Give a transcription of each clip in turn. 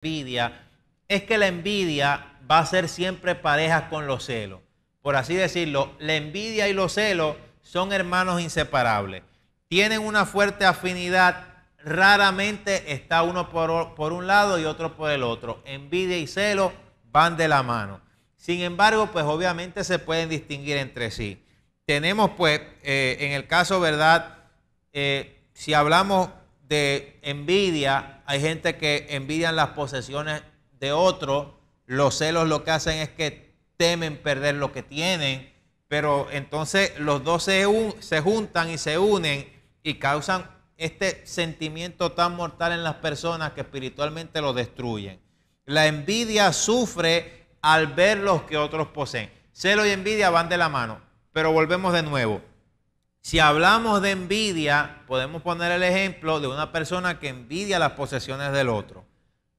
envidia es que la envidia va a ser siempre pareja con los celos. Por así decirlo, la envidia y los celos son hermanos inseparables. Tienen una fuerte afinidad, raramente está uno por un lado y otro por el otro. Envidia y celos van de la mano. Sin embargo, pues obviamente se pueden distinguir entre sí. Tenemos pues, en el caso, ¿verdad? Si hablamos de envidia, hay gente que envidian las posesiones de otro. Los celos lo que hacen es que temen perder lo que tienen, pero entonces los dos se juntan y se unen y causan este sentimiento tan mortal en las personas que espiritualmente lo destruyen. La envidia sufre al ver los que otros poseen. Celo y envidia van de la mano, pero volvemos de nuevo. Si hablamos de envidia, podemos poner el ejemplo de una persona que envidia las posesiones del otro.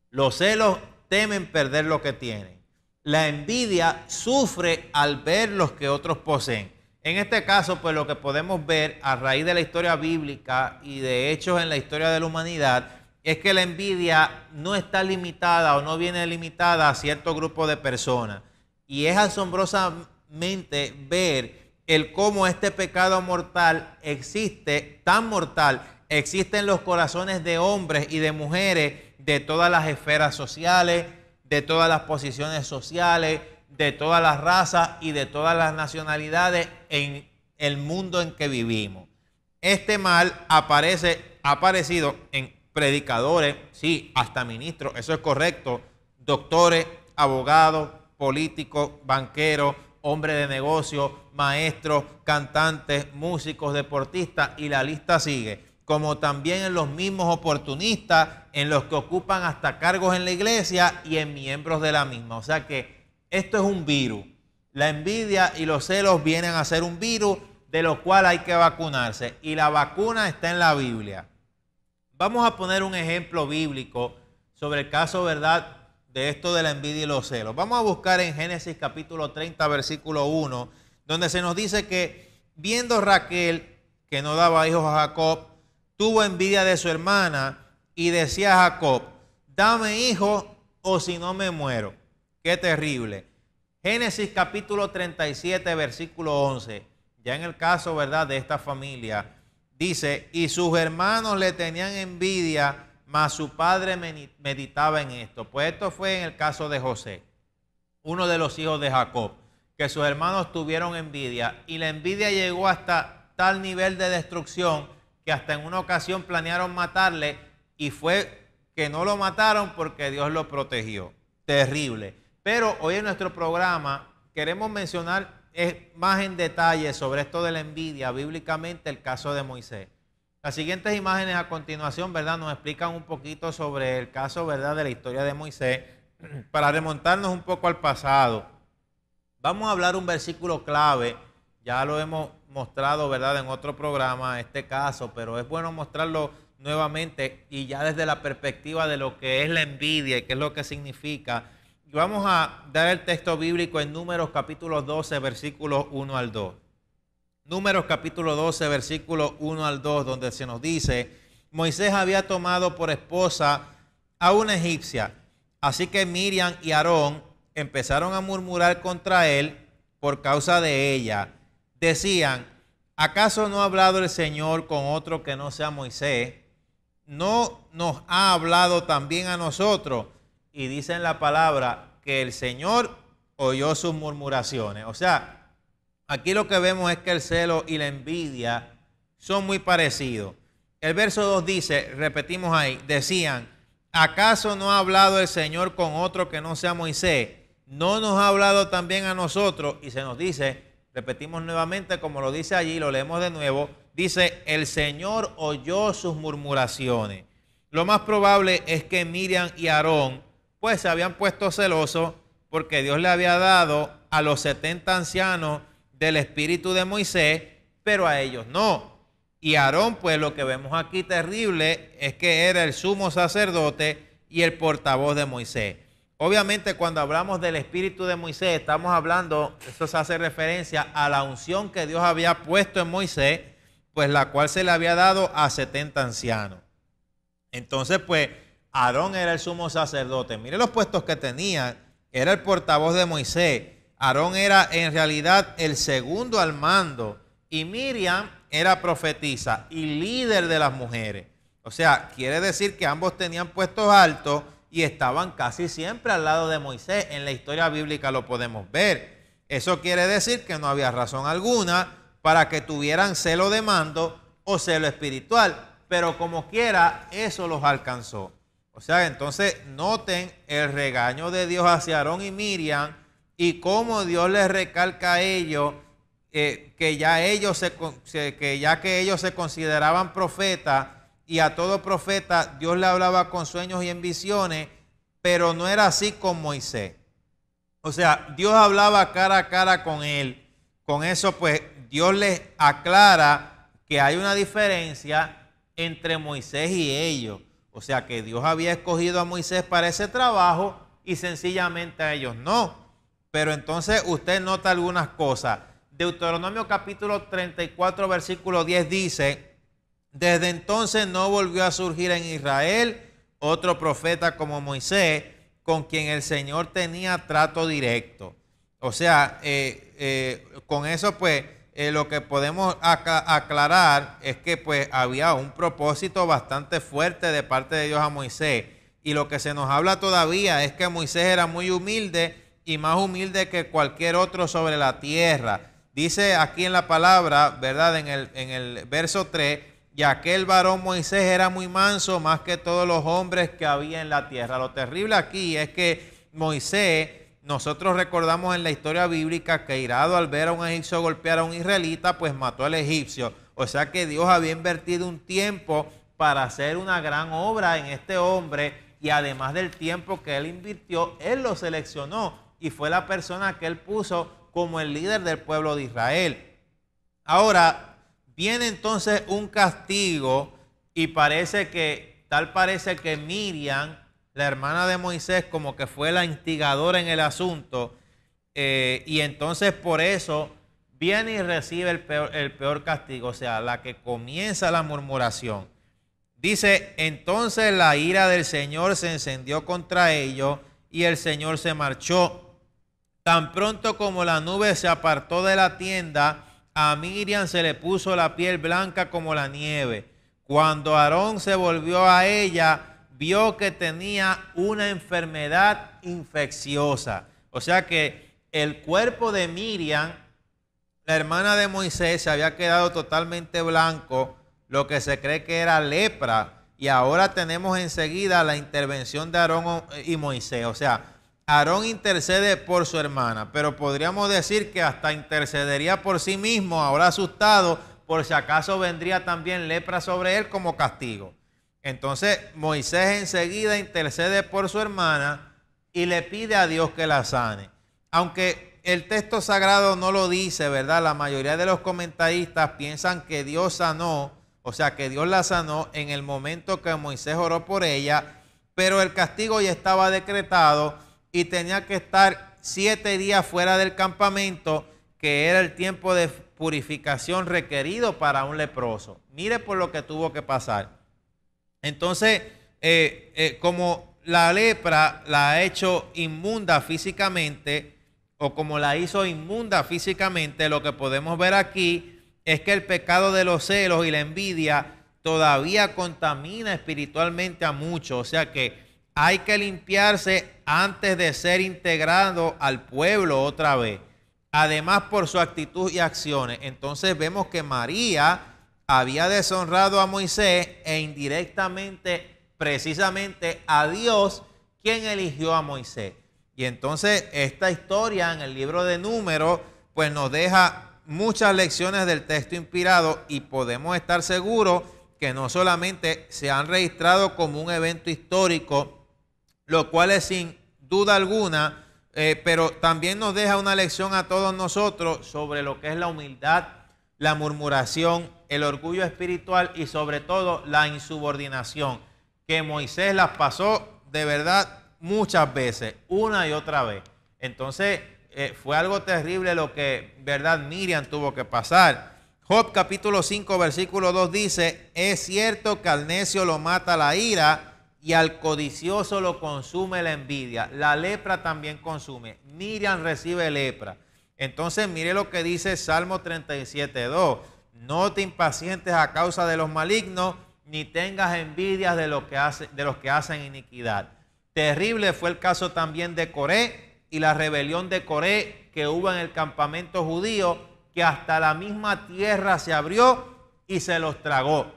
Los celos temen perder lo que tienen. La envidia sufre al ver los que otros poseen. En este caso, pues lo que podemos ver a raíz de la historia bíblica y de hechos en la historia de la humanidad es que la envidia no está limitada o no viene limitada a cierto grupo de personas. Y es asombrosamente ver el cómo este pecado mortal existe, tan mortal, existe en los corazones de hombres y de mujeres de todas las esferas sociales, de todas las posiciones sociales, de todas las razas y de todas las nacionalidades en el mundo en que vivimos. Este mal ha aparecido en predicadores, sí, hasta ministros, eso es correcto, doctores, abogados, políticos, banqueros, hombres de negocio, maestros, cantantes, músicos, deportistas, y la lista sigue. Como también en los mismos oportunistas, en los que ocupan hasta cargos en la iglesia y en miembros de la misma. O sea que esto es un virus. La envidia y los celos vienen a ser un virus de lo cual hay que vacunarse. Y la vacuna está en la Biblia. Vamos a poner un ejemplo bíblico sobre el caso, ¿verdad?, de esto de la envidia y los celos. Vamos a buscar en Génesis capítulo 30, versículo 1, donde se nos dice que viendo Raquel que no daba hijos a Jacob, tuvo envidia de su hermana y decía a Jacob, dame hijo o si no me muero. Qué terrible. Génesis capítulo 37, versículo 11. Ya en el caso, ¿verdad?, de esta familia, dice, y sus hermanos le tenían envidia, mas su padre meditaba en esto. Pues esto fue en el caso de José, uno de los hijos de Jacob, que sus hermanos tuvieron envidia, y la envidia llegó hasta tal nivel de destrucción que hasta en una ocasión planearon matarle, y fue que no lo mataron porque Dios lo protegió. Terrible. Pero hoy en nuestro programa queremos mencionar más en detalle sobre esto de la envidia, bíblicamente el caso de Moisés. Las siguientes imágenes a continuación, ¿verdad?, nos explican un poquito sobre el caso, ¿verdad?, de la historia de Moisés, para remontarnos un poco al pasado. Vamos a hablar un versículo clave, ya lo hemos mostrado, ¿verdad?, en otro programa, este caso, pero es bueno mostrarlo nuevamente y ya desde la perspectiva de lo que es la envidia y qué es lo que significa. Y vamos a dar el texto bíblico en Números capítulo 12, versículos 1 al 2. Números capítulo 12, versículo 1 al 2, donde se nos dice, Moisés había tomado por esposa a una egipcia, así que Miriam y Aarón empezaron a murmurar contra él por causa de ella. Decían, ¿acaso no ha hablado el Señor con otro que no sea Moisés? ¿No nos ha hablado también a nosotros? Y dice en la palabra que el Señor oyó sus murmuraciones. O sea, aquí lo que vemos es que el celo y la envidia son muy parecidos. El verso 2 dice, repetimos ahí, decían, ¿acaso no ha hablado el Señor con otro que no sea Moisés? ¿No nos ha hablado también a nosotros? Y se nos dice, repetimos nuevamente como lo dice allí, lo leemos de nuevo, dice, el Señor oyó sus murmuraciones. Lo más probable es que Miriam y Aarón pues se habían puesto celosos porque Dios le había dado a los 70 ancianos del espíritu de Moisés, pero a ellos no. Y Aarón, pues lo que vemos aquí terrible es que era el sumo sacerdote y el portavoz de Moisés. Obviamente cuando hablamos del espíritu de Moisés, estamos hablando, eso se hace referencia a la unción que Dios había puesto en Moisés, pues la cual se le había dado a 70 ancianos. Entonces, pues, Aarón era el sumo sacerdote. Mire los puestos que tenía. Era el portavoz de Moisés. Aarón era en realidad el segundo al mando. Y Miriam era profetisa y líder de las mujeres. O sea, quiere decir que ambos tenían puestos altos y estaban casi siempre al lado de Moisés. En la historia bíblica lo podemos ver. Eso quiere decir que no había razón alguna para que tuvieran celo de mando o celo espiritual. Pero como quiera, eso los alcanzó. O sea, entonces noten el regaño de Dios hacia Aarón y Miriam y cómo Dios les recalca a ellos que ya ellos se consideraban profetas, y a todo profeta Dios le hablaba con sueños y en visiones, pero no era así con Moisés. O sea, Dios hablaba cara a cara con él. Con eso pues Dios les aclara que hay una diferencia entre Moisés y ellos. O sea que Dios había escogido a Moisés para ese trabajo y sencillamente a ellos no. Pero entonces usted nota algunas cosas. Deuteronomio capítulo 34 versículo 10 dice: desde entonces no volvió a surgir en Israel otro profeta como Moisés, con quien el Señor tenía trato directo. O sea, con eso pues lo que podemos aclarar es que pues había un propósito bastante fuerte de parte de Dios a Moisés. Y lo que se nos habla todavía es que Moisés era muy humilde y más humilde que cualquier otro sobre la tierra. Dice aquí en la palabra, ¿verdad? En el verso 3, y aquel varón Moisés era muy manso más que todos los hombres que había en la tierra. Lo terrible aquí es que Moisés, nosotros recordamos en la historia bíblica que irado al ver a un egipcio golpear a un israelita, pues mató al egipcio. O sea que Dios había invertido un tiempo para hacer una gran obra en este hombre, y además del tiempo que él invirtió, él lo seleccionó y fue la persona que él puso como el líder del pueblo de Israel. Ahora viene entonces un castigo y parece que Miriam, la hermana de Moisés, como que fue la instigadora en el asunto, y entonces por eso viene y recibe el peor castigo, o sea, la que comienza la murmuración. Dice: entonces la ira del Señor se encendió contra ellos y el Señor se marchó. Tan pronto como la nube se apartó de la tienda, a Miriam se le puso la piel blanca como la nieve. Cuando Aarón se volvió a ella, vio que tenía una enfermedad infecciosa. O sea que el cuerpo de Miriam, la hermana de Moisés, se había quedado totalmente blanco, lo que se cree que era lepra. Y ahora tenemos enseguida la intervención de Aarón y Moisés. O sea, Aarón intercede por su hermana, pero podríamos decir que hasta intercedería por sí mismo, ahora asustado, por si acaso vendría también lepra sobre él como castigo. Entonces Moisés enseguida intercede por su hermana y le pide a Dios que la sane. Aunque el texto sagrado no lo dice, ¿verdad? La mayoría de los comentaristas piensan que Dios sanó, o sea, que Dios la sanó en el momento que Moisés oró por ella, pero el castigo ya estaba decretado y tenía que estar 7 días fuera del campamento, que era el tiempo de purificación requerido para un leproso. Mire por lo que tuvo que pasar. Entonces, como la lepra la ha hecho inmunda físicamente, o como la hizo inmunda físicamente, lo que podemos ver aquí es que el pecado de los celos y la envidia todavía contamina espiritualmente a muchos. O sea que hay que limpiarse antes de ser integrado al pueblo otra vez. Además, por su actitud y acciones. Entonces vemos que María había deshonrado a Moisés e indirectamente, precisamente a Dios, quien eligió a Moisés. Y entonces esta historia en el libro de Números pues nos deja muchas lecciones del texto inspirado, y podemos estar seguros que no solamente se han registrado como un evento histórico, lo cual es sin duda alguna, pero también nos deja una lección a todos nosotros sobre lo que es la humildad, la murmuración, el orgullo espiritual y sobre todo la insubordinación, que Moisés las pasó de verdad muchas veces, una y otra vez. Entonces fue algo terrible lo que, verdad, Miriam tuvo que pasar. Job capítulo 5 versículo 2 dice: es cierto que al necio lo mata la ira y al codicioso lo consume la envidia. La lepra también consume. Miriam recibe lepra. Entonces mire lo que dice Salmo 37:2. No te impacientes a causa de los malignos, ni tengas envidias de los que hacen iniquidad. Terrible fue el caso también de Coré y la rebelión de Coré que hubo en el campamento judío, que hasta la misma tierra se abrió y se los tragó.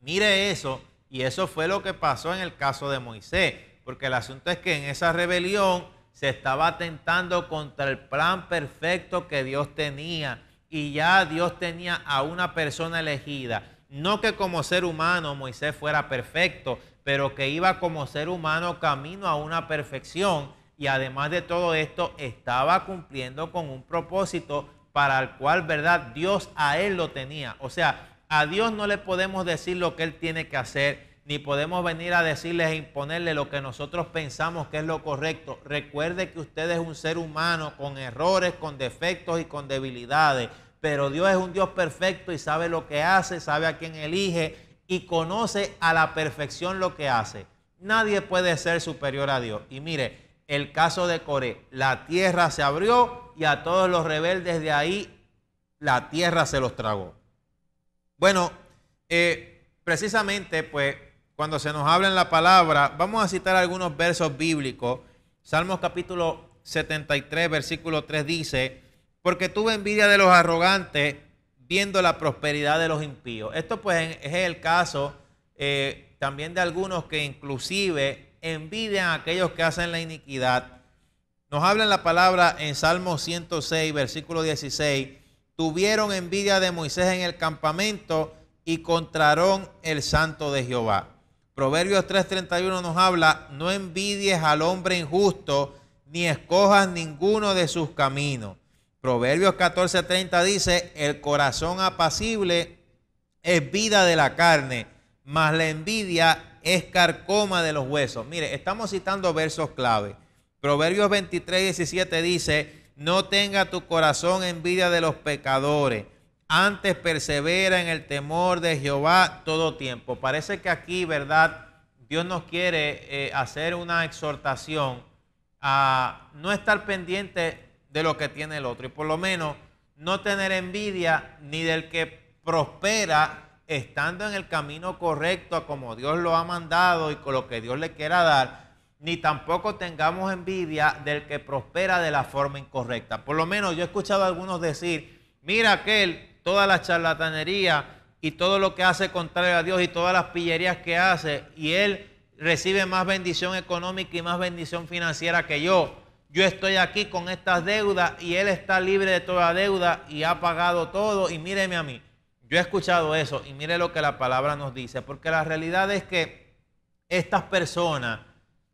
Mire eso, y eso fue lo que pasó en el caso de Moisés, porque el asunto es que en esa rebelión se estaba atentando contra el plan perfecto que Dios tenía, y ya Dios tenía a una persona elegida. No que como ser humano Moisés fuera perfecto, pero que iba como ser humano camino a una perfección, y además de todo esto estaba cumpliendo con un propósito para el cual, ¿verdad?, Dios a él lo tenía. O sea, a Dios no le podemos decir lo que él tiene que hacer, ni podemos venir a decirle e imponerle lo que nosotros pensamos que es lo correcto. Recuerde que usted es un ser humano con errores, con defectos y con debilidades, pero Dios es un Dios perfecto y sabe lo que hace, sabe a quién elige y conoce a la perfección lo que hace. Nadie puede ser superior a Dios. Y mire, el caso de Coré, la tierra se abrió y a todos los rebeldes de ahí la tierra se los tragó. Bueno, precisamente pues cuando se nos habla en la palabra, vamos a citar algunos versos bíblicos. Salmos capítulo 73, versículo 3 dice: porque tuve envidia de los arrogantes viendo la prosperidad de los impíos. Esto pues es el caso también de algunos que inclusive envidian a aquellos que hacen la iniquidad. Nos habla en la palabra en Salmo 106, versículo 16: tuvieron envidia de Moisés en el campamento y contraron el santo de Jehová. Proverbios 3:31 nos habla: no envidies al hombre injusto, ni escojas ninguno de sus caminos. Proverbios 14:30 dice: el corazón apacible es vida de la carne, mas la envidia es carcoma de los huesos. Mire, estamos citando versos clave. Proverbios 23:17 dice: no tenga tu corazón envidia de los pecadores, antes persevera en el temor de Jehová todo tiempo. Parece que aquí, ¿verdad?, Dios nos quiere hacer una exhortación a no estar pendiente de lo que tiene el otro, y por lo menos no tener envidia ni del que prospera estando en el camino correcto como Dios lo ha mandado y con lo que Dios le quiera dar, ni tampoco tengamos envidia del que prospera de la forma incorrecta. Por lo menos yo he escuchado a algunos decir: mira aquel, toda la charlatanería y todo lo que hace contrario a Dios y todas las pillerías que hace, y él recibe más bendición económica y más bendición financiera que yo. Yo estoy aquí con estas deudas y él está libre de toda deuda y ha pagado todo, y míreme a mí. Yo he escuchado eso y mire lo que la palabra nos dice, porque la realidad es que estas personas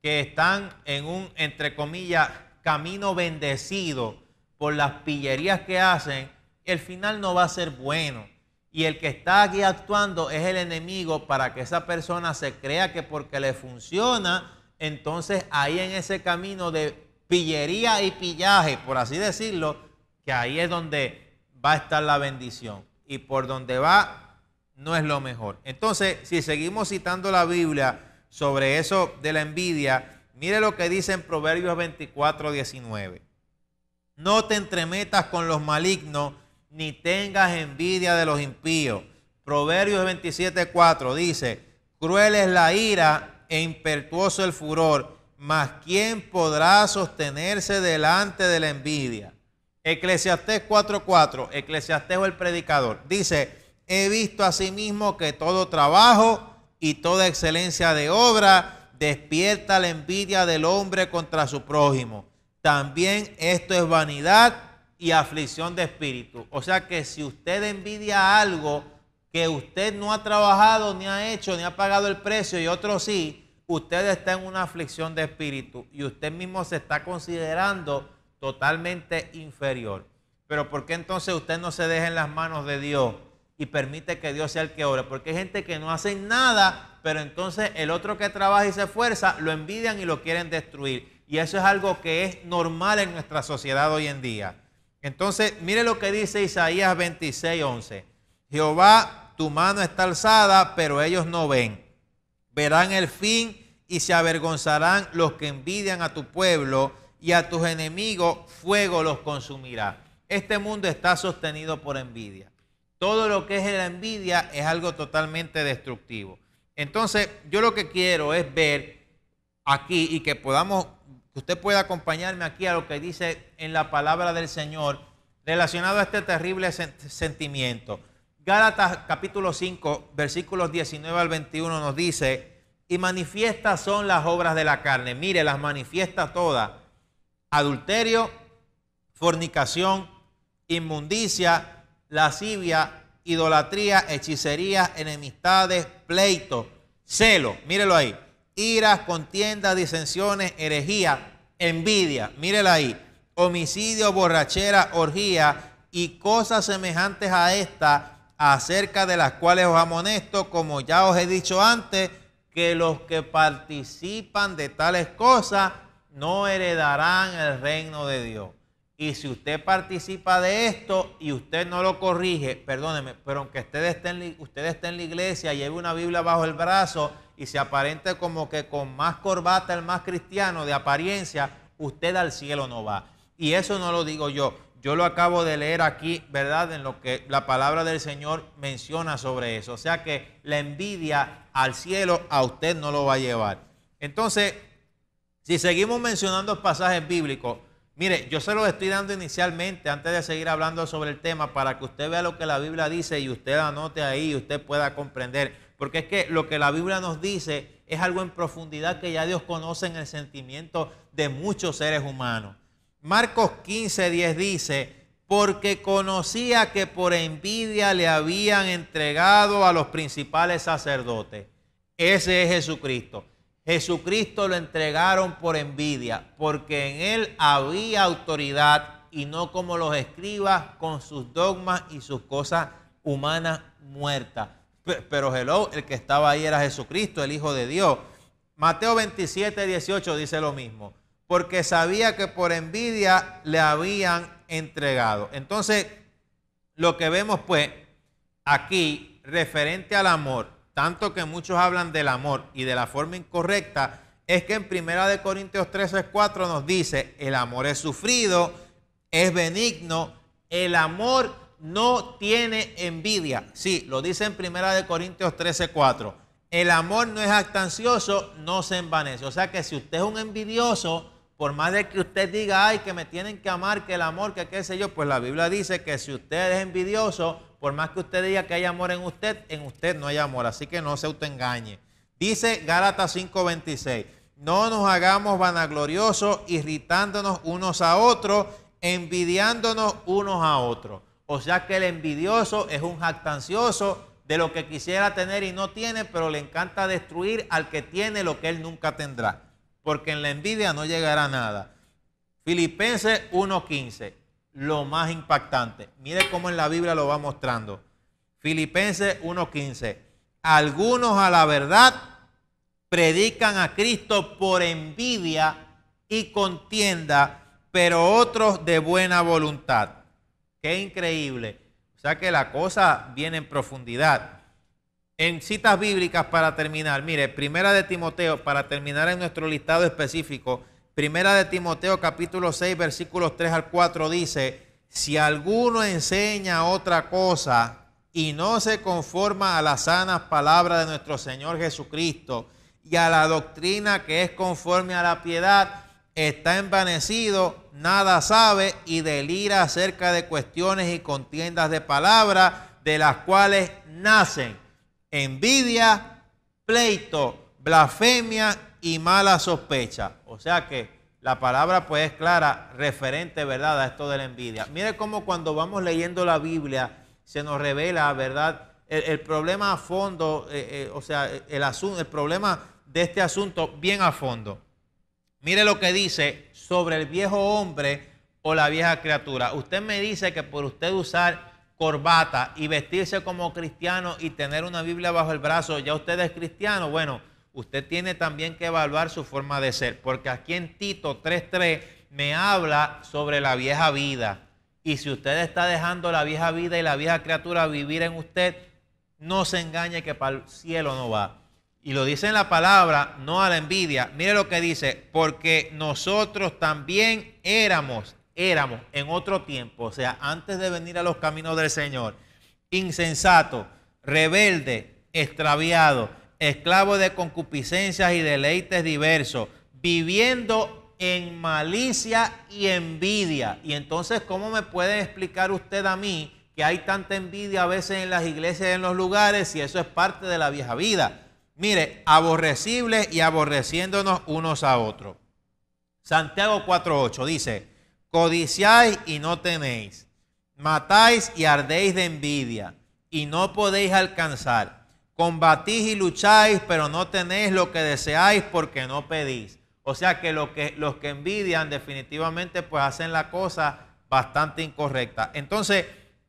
que están en un, entre comillas, camino bendecido por las pillerías que hacen, el final no va a ser bueno. Y el que está aquí actuando es el enemigo para que esa persona se crea que porque le funciona, entonces ahí en ese camino de pillería y pillaje, por así decirlo, que ahí es donde va a estar la bendición. Y por donde va no es lo mejor. Entonces, si seguimos citando la Biblia sobre eso de la envidia, mire lo que dice en Proverbios 24:19. No te entremetas con los malignos, ni tengas envidia de los impíos. Proverbios 27:4 dice: cruel es la ira e impetuoso el furor, mas ¿quién podrá sostenerse delante de la envidia? Eclesiastés 4:4, Eclesiastés o el predicador, dice: he visto asimismo que todo trabajo y toda excelencia de obra despierta la envidia del hombre contra su prójimo. También esto es vanidad y aflicción de espíritu. O sea que si usted envidia algo que usted no ha trabajado, ni ha hecho, ni ha pagado el precio y otro sí, usted está en una aflicción de espíritu y usted mismo se está considerando totalmente inferior. Pero ¿por qué entonces usted no se deja en las manos de Dios y permite que Dios sea el que ore? Porque hay gente que no hace nada, pero entonces el otro que trabaja y se esfuerza lo envidian y lo quieren destruir. Y eso es algo que es normal en nuestra sociedad hoy en día. Entonces, mire lo que dice Isaías 26:11. Jehová, tu mano está alzada, pero ellos no ven. Verán el fin y se avergonzarán los que envidian a tu pueblo, y a tus enemigos fuego los consumirá. Este mundo está sostenido por envidia. Todo lo que es la envidia es algo totalmente destructivo. Entonces, yo lo que quiero es ver aquí y que usted pueda acompañarme aquí a lo que dice en la palabra del Señor relacionado a este terrible sentimiento. Gálatas capítulo 5, versículos 19 al 21 nos dice: y manifiestas son las obras de la carne. Mire, las manifiesta todas: adulterio, fornicación, inmundicia, lascivia, idolatría, hechicería, enemistades, pleitos, celo, mírelo ahí, iras, contiendas, disensiones, herejía, envidia, mírelo ahí, homicidio, borrachera, orgía y cosas semejantes a esta, acerca de las cuales os amonesto, como ya os he dicho antes, que los que participan de tales cosas no heredarán el reino de Dios. Y si usted participa de esto y usted no lo corrige, perdóneme, pero aunque usted esté en la iglesia, lleve una Biblia bajo el brazo y se aparente como que con más corbata el más cristiano de apariencia, usted al cielo no va. Y eso no lo digo yo lo acabo de leer aquí, ¿verdad? En lo que la palabra del Señor menciona sobre eso. O sea que la envidia al cielo a usted no lo va a llevar. Entonces, si seguimos mencionando pasajes bíblicos, mire, yo se los estoy dando inicialmente antes de seguir hablando sobre el tema para que usted vea lo que la Biblia dice y usted anote ahí y usted pueda comprender. Porque es que lo que la Biblia nos dice es algo en profundidad que ya Dios conoce en el sentimiento de muchos seres humanos. Marcos 15:10 dice: porque conocía que por envidia le habían entregado a los principales sacerdotes. Ese es Jesucristo. Jesucristo lo entregaron por envidia, porque en él había autoridad y no como los escribas con sus dogmas y sus cosas humanas muertas. Pero el que estaba ahí era Jesucristo, el Hijo de Dios. Mateo 27:18 dice lo mismo: porque sabía que por envidia le habían entregado. Entonces, lo que vemos pues aquí referente al amor, tanto que muchos hablan del amor y de la forma incorrecta, es que en 1 Corintios 13:4 nos dice: el amor es sufrido, es benigno, el amor no tiene envidia. Sí, lo dice en 1 Corintios 13:4. El amor no es jactancioso, no se envanece. O sea que si usted es un envidioso, por más de que usted diga, ay, que me tienen que amar, que el amor, que qué sé yo, pues la Biblia dice que si usted es envidioso, por más que usted diga que hay amor en usted no hay amor. Así que no se autoengañe. Dice Gálatas 5:26, no nos hagamos vanagloriosos, irritándonos unos a otros, envidiándonos unos a otros. O sea que el envidioso es un jactancioso de lo que quisiera tener y no tiene, pero le encanta destruir al que tiene lo que él nunca tendrá. Porque en la envidia no llegará a nada. Filipenses 1:15, lo más impactante. Mire cómo en la Biblia lo va mostrando. Filipenses 1:15, algunos a la verdad predican a Cristo por envidia y contienda, pero otros de buena voluntad. Qué increíble. O sea que la cosa viene en profundidad. En citas bíblicas para terminar, mire, Primera de Timoteo, para terminar en nuestro listado específico, Primera de Timoteo capítulo 6, versículos 3 al 4 dice: si alguno enseña otra cosa y no se conforma a las sanas palabras de nuestro Señor Jesucristo y a la doctrina que es conforme a la piedad, está envanecido, nada sabe y delira acerca de cuestiones y contiendas de palabras, de las cuales nacen envidia, pleito, blasfemia y mala sospecha. O sea que la palabra pues es clara referente, ¿verdad?, a esto de la envidia. Mire cómo cuando vamos leyendo la Biblia se nos revela, ¿verdad?, el problema a fondo, el problema de este asunto bien a fondo. Mire lo que dice sobre el viejo hombre o la vieja criatura. Usted me dice que por usted usar corbata y vestirse como cristiano y tener una Biblia bajo el brazo, ya usted es cristiano. Bueno, usted tiene también que evaluar su forma de ser, porque aquí en Tito 3:3 me habla sobre la vieja vida. Y si usted está dejando la vieja vida y la vieja criatura vivir en usted, no se engañe que para el cielo no va. Y lo dice en la palabra, no a la envidia. Mire lo que dice, porque nosotros también éramos en otro tiempo, o sea, antes de venir a los caminos del Señor, insensatos, rebeldes, extraviados, esclavos de concupiscencias y deleites diversos, viviendo en malicia y envidia. Y entonces, ¿cómo me puede explicar usted a mí que hay tanta envidia a veces en las iglesias y en los lugares si eso es parte de la vieja vida? Mire, aborrecibles y aborreciéndonos unos a otros. Santiago 4:8 dice, codiciáis y no tenéis, matáis y ardéis de envidia y no podéis alcanzar, combatís y lucháis, pero no tenéis lo que deseáis porque no pedís. O sea que los que envidian definitivamente pues hacen la cosa bastante incorrecta. Entonces,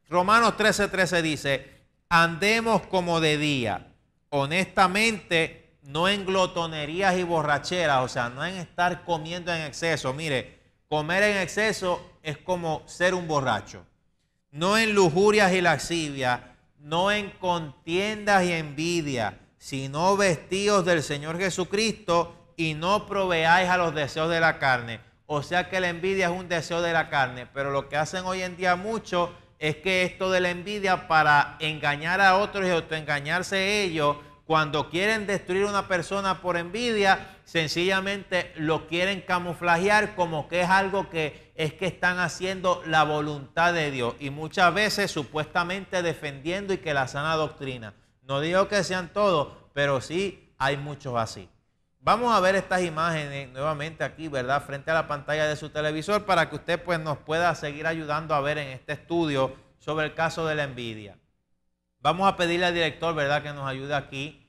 Romanos 13:13 dice, andemos como de día, honestamente, no en glotonerías y borracheras, o sea, no en estar comiendo en exceso. Mire, comer en exceso es como ser un borracho. No en lujurias y lascivias, no en contiendas y envidia, sino vestidos del Señor Jesucristo y no proveáis a los deseos de la carne. O sea que la envidia es un deseo de la carne, pero lo que hacen hoy en día mucho es que esto de la envidia para engañar a otros y autoengañarse ellos, cuando quieren destruir a una persona por envidia, sencillamente lo quieren camuflajear como que es algo que es que están haciendo la voluntad de Dios y muchas veces supuestamente defendiendo y que la sana doctrina. No digo que sean todos, pero sí hay muchos así. Vamos a ver estas imágenes nuevamente aquí, ¿verdad? Frente a la pantalla de su televisor para que usted pues nos pueda seguir ayudando a ver en este estudio sobre el caso de la envidia. Vamos a pedirle al director, ¿verdad?, que nos ayude aquí,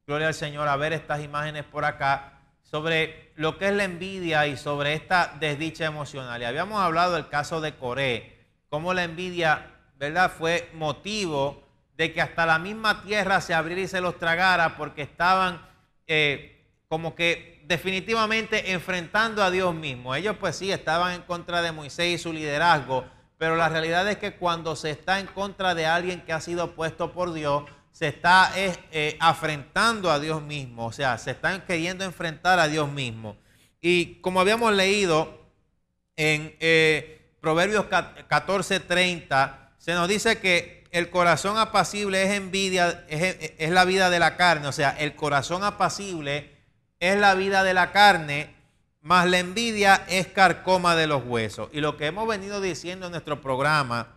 gloria al Señor, a ver estas imágenes por acá sobre lo que es la envidia y sobre esta desdicha emocional. Y habíamos hablado del caso de Coré, cómo la envidia, ¿verdad?, fue motivo de que hasta la misma tierra se abriera y se los tragara porque estaban como que definitivamente enfrentando a Dios mismo. Ellos pues sí estaban en contra de Moisés y su liderazgo, pero la realidad es que cuando se está en contra de alguien que ha sido puesto por Dios, se está afrentando a Dios mismo, o sea, se están queriendo enfrentar a Dios mismo. Y como habíamos leído en Proverbios 14:30, se nos dice que el corazón apacible es envidia, es la vida de la carne, o sea, el corazón apacible es la vida de la carne, más la envidia es carcoma de los huesos. Y lo que hemos venido diciendo en nuestro programa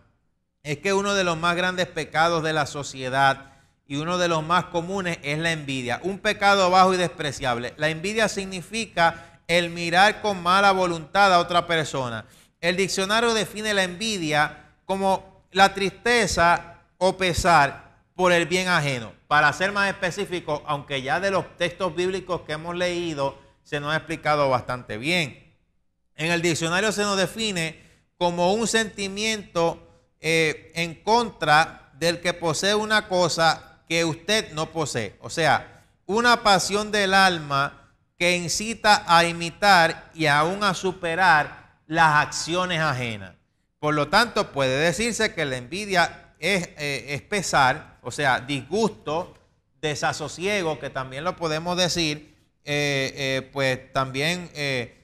es que uno de los más grandes pecados de la sociedad y uno de los más comunes es la envidia. Un pecado bajo y despreciable. La envidia significa el mirar con mala voluntad a otra persona. El diccionario define la envidia como la tristeza o pesar por el bien ajeno. Para ser más específico, aunque ya de los textos bíblicos que hemos leído se nos ha explicado bastante bien. En el diccionario se nos define como un sentimiento en contra del que posee una cosa que usted no posee. O sea, una pasión del alma que incita a imitar y aún a superar las acciones ajenas. Por lo tanto, puede decirse que la envidia es pesar, o sea, disgusto, desasosiego, que también lo podemos decir, pues también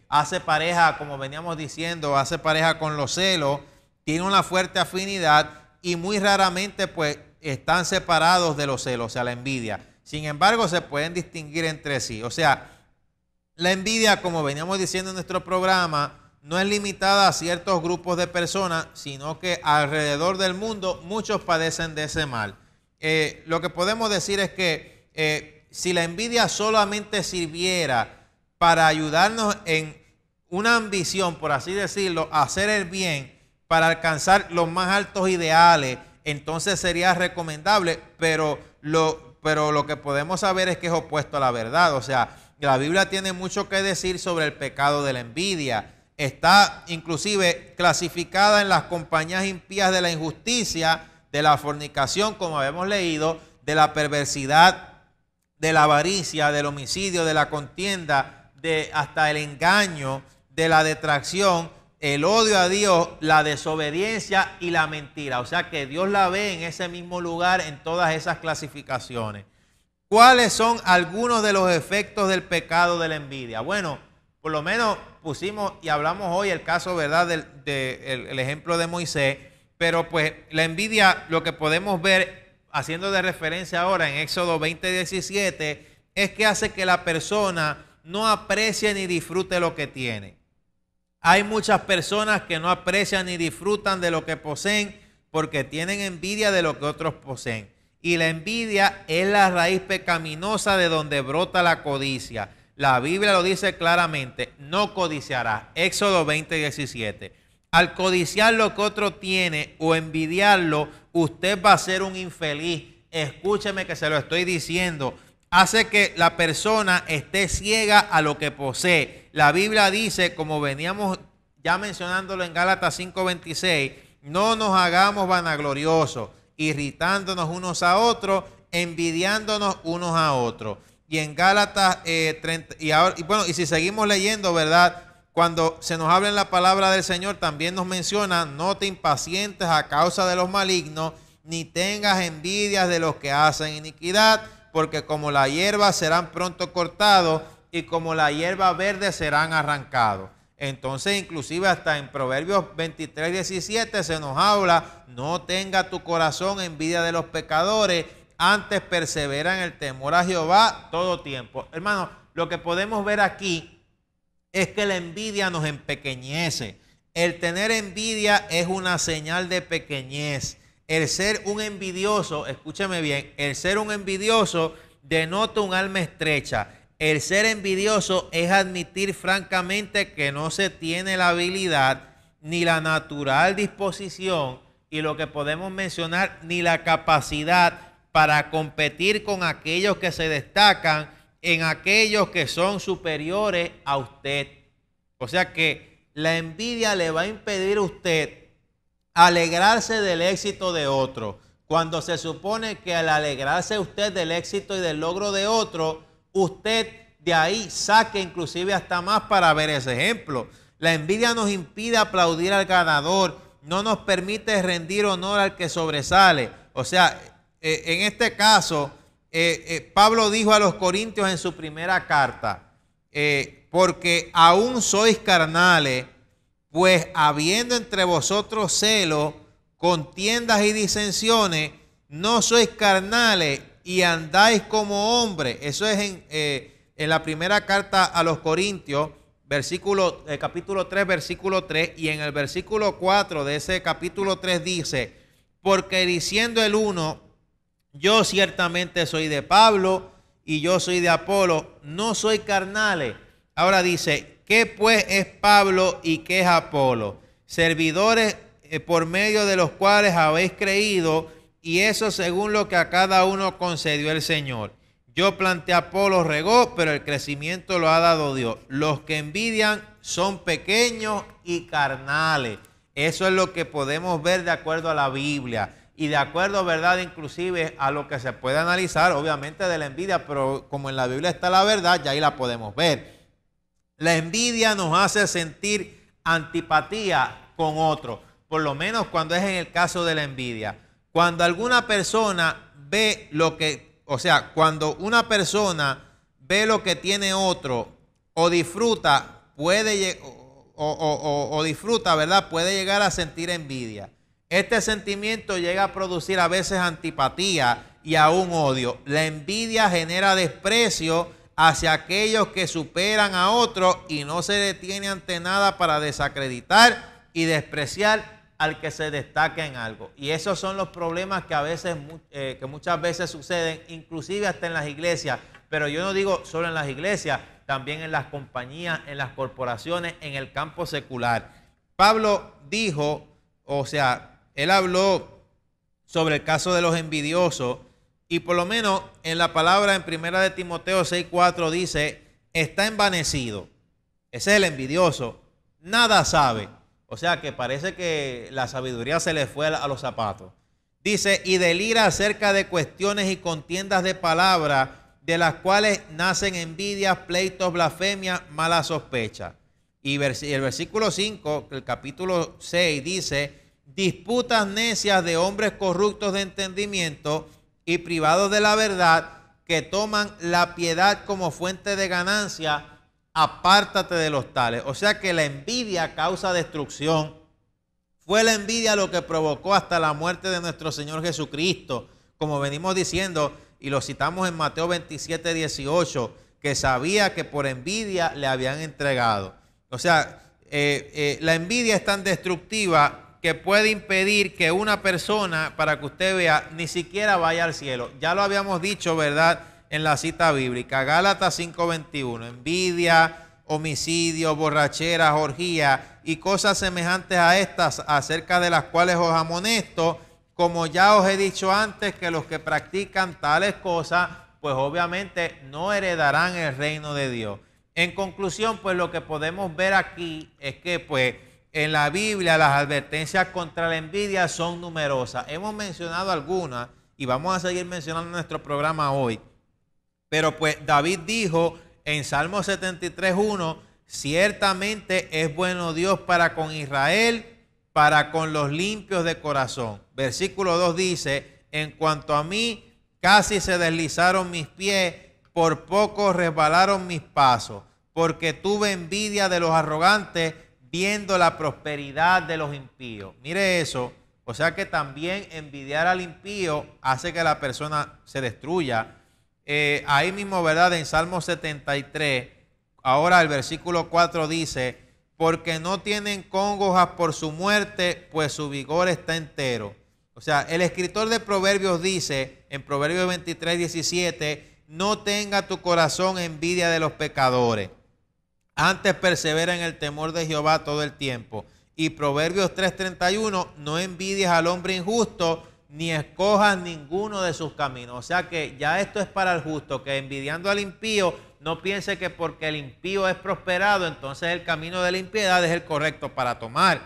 hace pareja, como veníamos diciendo, hace pareja con los celos, tiene una fuerte afinidad y muy raramente pues están separados de los celos, o sea, la envidia. Sin embargo, se pueden distinguir entre sí. O sea, la envidia, como veníamos diciendo en nuestro programa, no es limitada a ciertos grupos de personas, sino que alrededor del mundo muchos padecen de ese mal. Lo que podemos decir es que si la envidia solamente sirviera para ayudarnos en una ambición, por así decirlo, a hacer el bien, para alcanzar los más altos ideales, entonces sería recomendable, pero lo que podemos saber es que es opuesto a la verdad. O sea, la Biblia tiene mucho que decir sobre el pecado de la envidia. Está inclusive clasificada en las compañías impías de la injusticia, de la fornicación, como habíamos leído, de la perversidad, de la avaricia, del homicidio, de la contienda, de hasta el engaño, de la detracción, el odio a Dios, la desobediencia y la mentira. O sea que Dios la ve en ese mismo lugar en todas esas clasificaciones. ¿Cuáles son algunos de los efectos del pecado de la envidia? Bueno, por lo menos pusimos y hablamos hoy el caso, ¿verdad?, el ejemplo de Moisés, pero pues la envidia, lo que podemos ver, haciendo de referencia ahora en Éxodo 20:17, es que hace que la persona no aprecie ni disfrute lo que tiene. Hay muchas personas que no aprecian ni disfrutan de lo que poseen porque tienen envidia de lo que otros poseen. Y la envidia es la raíz pecaminosa de donde brota la codicia. La Biblia lo dice claramente, no codiciarás. Éxodo 20:17. Al codiciar lo que otro tiene o envidiarlo, usted va a ser un infeliz. Escúcheme que se lo estoy diciendo. Hace que la persona esté ciega a lo que posee. La Biblia dice, como veníamos ya mencionándolo en Gálatas 5:26, no nos hagamos vanagloriosos, irritándonos unos a otros, envidiándonos unos a otros. Y en Gálatas 30, y si seguimos leyendo, ¿verdad?, cuando se nos habla en la palabra del Señor, también nos menciona, no te impacientes a causa de los malignos, ni tengas envidias de los que hacen iniquidad, porque como la hierba serán pronto cortados, y como la hierba verde serán arrancados. Entonces, inclusive hasta en Proverbios 23:17 se nos habla, no tenga tu corazón envidia de los pecadores, antes persevera en el temor a Jehová todo tiempo. Hermano, lo que podemos ver aquí es que la envidia nos empequeñece. El tener envidia es una señal de pequeñez. El ser un envidioso, escúchame bien, el ser un envidioso denota un alma estrecha. El ser envidioso es admitir francamente que no se tiene la habilidad ni la natural disposición y lo que podemos mencionar ni la capacidad para competir con aquellos que se destacan en aquellos que son superiores a usted. O sea que la envidia le va a impedir a usted alegrarse del éxito de otro, cuando se supone que al alegrarse usted del éxito y del logro de otro, usted de ahí saque inclusive hasta más para ver ese ejemplo. La envidia nos impide aplaudir al ganador, no nos permite rendir honor al que sobresale. O sea, en este caso, Pablo dijo a los Corintios en su primera carta, porque aún sois carnales, pues habiendo entre vosotros celos, contiendas y disensiones, no sois carnales y andáis como hombres. Eso es en la primera carta a los Corintios, capítulo 3, versículo 3, y en el versículo 4 de ese capítulo 3 dice, porque diciendo el uno, yo ciertamente soy de Pablo y yo soy de Apolo, no soy carnales. Ahora dice, ¿qué pues es Pablo y qué es Apolo? Servidores por medio de los cuales habéis creído, y eso según lo que a cada uno concedió el Señor. Yo planté, Apolo regó, pero el crecimiento lo ha dado Dios. Los que envidian son pequeños y carnales. Eso es lo que podemos ver de acuerdo a la Biblia. Y de acuerdo, ¿verdad?, inclusive a lo que se puede analizar, obviamente de la envidia, pero como en la Biblia está la verdad, ya ahí la podemos ver. La envidia nos hace sentir antipatía con otro, por lo menos cuando es en el caso de la envidia. Cuando alguna persona ve lo que, cuando una persona ve lo que tiene otro o disfruta, disfruta, ¿verdad?, puede llegar a sentir envidia. Este sentimiento llega a producir a veces antipatía y aún odio. La envidia genera desprecio hacia aquellos que superan a otros y no se detiene ante nada para desacreditar y despreciar al que se destaca en algo. Y esos son los problemas que a veces, que muchas veces suceden, inclusive hasta en las iglesias. Pero yo no digo solo en las iglesias, también en las compañías, en las corporaciones, en el campo secular. Pablo dijo, él habló sobre el caso de los envidiosos y por lo menos en la palabra en 1 de Timoteo 6:4 dice, está envanecido. Ese es el envidioso. Nada sabe. O sea que parece que la sabiduría se le fue a los zapatos. Dice, y delira acerca de cuestiones y contiendas de palabras, de las cuales nacen envidias, pleitos, blasfemias, mala sospecha. Y el versículo 5, el capítulo 6 dice, disputas necias de hombres corruptos de entendimiento y privados de la verdad, que toman la piedad como fuente de ganancia, apártate de los tales. O sea que la envidia causa destrucción. Fue la envidia lo que provocó hasta la muerte de nuestro Señor Jesucristo, como venimos diciendo, y lo citamos en Mateo 27, 18, que sabía que por envidia le habían entregado. O sea, la envidia es tan destructiva que puede impedir que una persona, para que usted vea, ni siquiera vaya al cielo. Ya lo habíamos dicho, ¿verdad?, en la cita bíblica, Gálatas 5:21, envidia, homicidio, borrachera, orgía y cosas semejantes a estas, acerca de las cuales os amonesto, como ya os he dicho antes, que los que practican tales cosas, pues obviamente no heredarán el reino de Dios. En conclusión, pues lo que podemos ver aquí es que pues en la Biblia las advertencias contra la envidia son numerosas. Hemos mencionado algunas y vamos a seguir mencionando en nuestro programa hoy. Pero pues David dijo en Salmo 73:1, ciertamente es bueno Dios para con Israel, para con los limpios de corazón. Versículo 2 dice, en cuanto a mí, casi se deslizaron mis pies, por poco resbalaron mis pasos, porque tuve envidia de los arrogantes, viendo la prosperidad de los impíos. Mire eso, o sea que también envidiar al impío hace que la persona se destruya. Ahí mismo, ¿verdad? En Salmo 73, ahora el versículo 4 dice, porque no tienen congojas por su muerte, pues su vigor está entero. O sea, el escritor de Proverbios dice, en Proverbios 23, 17, no tenga tu corazón envidia de los pecadores, antes persevera en el temor de Jehová todo el tiempo. Y Proverbios 3:31, no envidies al hombre injusto, ni escojas ninguno de sus caminos. O sea que ya esto es para el justo, que envidiando al impío, no piense que porque el impío es prosperado, entonces el camino de la impiedad es el correcto para tomar.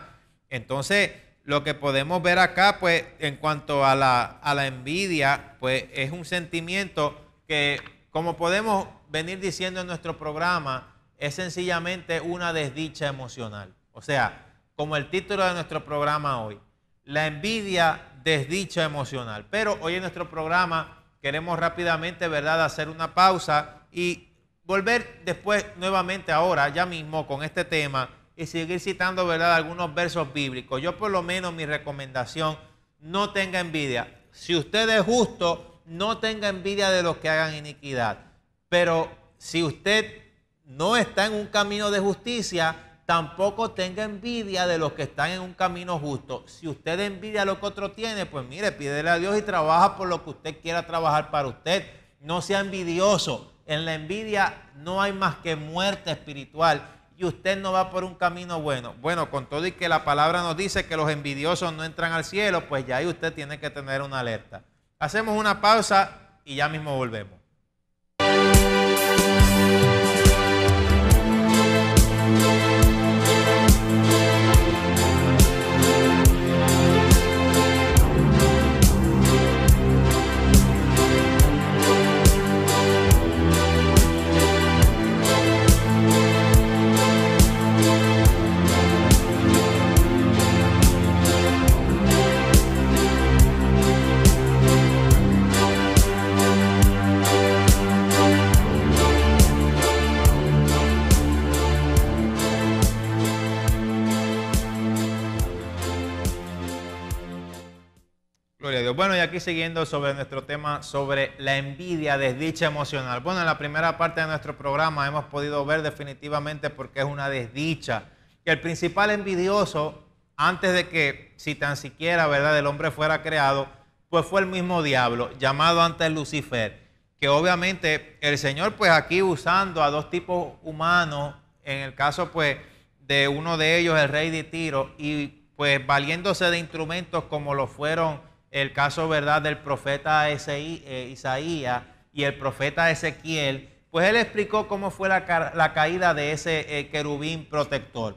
Entonces, lo que podemos ver acá, pues, en cuanto a la envidia, pues, es un sentimiento que, como podemos venir diciendo en nuestro programa, es sencillamente una desdicha emocional. O sea, como el título de nuestro programa hoy, la envidia, desdicha emocional. Pero hoy en nuestro programa queremos rápidamente, ¿verdad?, hacer una pausa y volver después nuevamente ahora, ya mismo, con este tema y seguir citando, ¿verdad?, algunos versos bíblicos. Yo por lo menos mi recomendación, no tenga envidia. Si usted es justo, no tenga envidia de los que hagan iniquidad. Pero si usted no está en un camino de justicia, tampoco tenga envidia de los que están en un camino justo. Si usted envidia lo que otro tiene, pues mire, pídele a Dios y trabaja por lo que usted quiera trabajar para usted. No sea envidioso. En la envidia no hay más que muerte espiritual y usted no va por un camino bueno. Bueno, con todo y que la palabra nos dice que los envidiosos no entran al cielo, pues ya ahí usted tiene que tener una alerta. Hacemos una pausa y ya mismo volvemos. Gloria a Dios. Bueno, y aquí siguiendo sobre nuestro tema sobre la envidia, desdicha emocional. Bueno, en la primera parte de nuestro programa hemos podido ver definitivamente por qué es una desdicha. Que el principal envidioso, antes de que si tan siquiera, ¿verdad?, el hombre fuera creado, pues fue el mismo diablo, llamado antes Lucifer. Que obviamente el Señor, pues aquí usando a dos tipos humanos, en el caso pues de uno de ellos, el rey de Tiro, y pues valiéndose de instrumentos como lo fueron el caso, ¿verdad?, del profeta Isaías y el profeta Ezequiel, pues él explicó cómo fue la caída de ese querubín protector.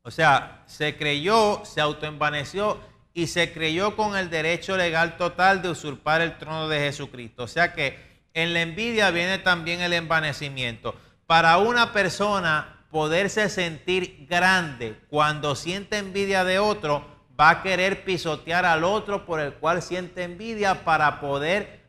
O sea, se creyó, se autoenvaneció y se creyó con el derecho legal total de usurpar el trono de Jesucristo. O sea que en la envidia viene también el envanecimiento. Para una persona poderse sentir grande cuando siente envidia de otro, va a querer pisotear al otro por el cual siente envidia para poder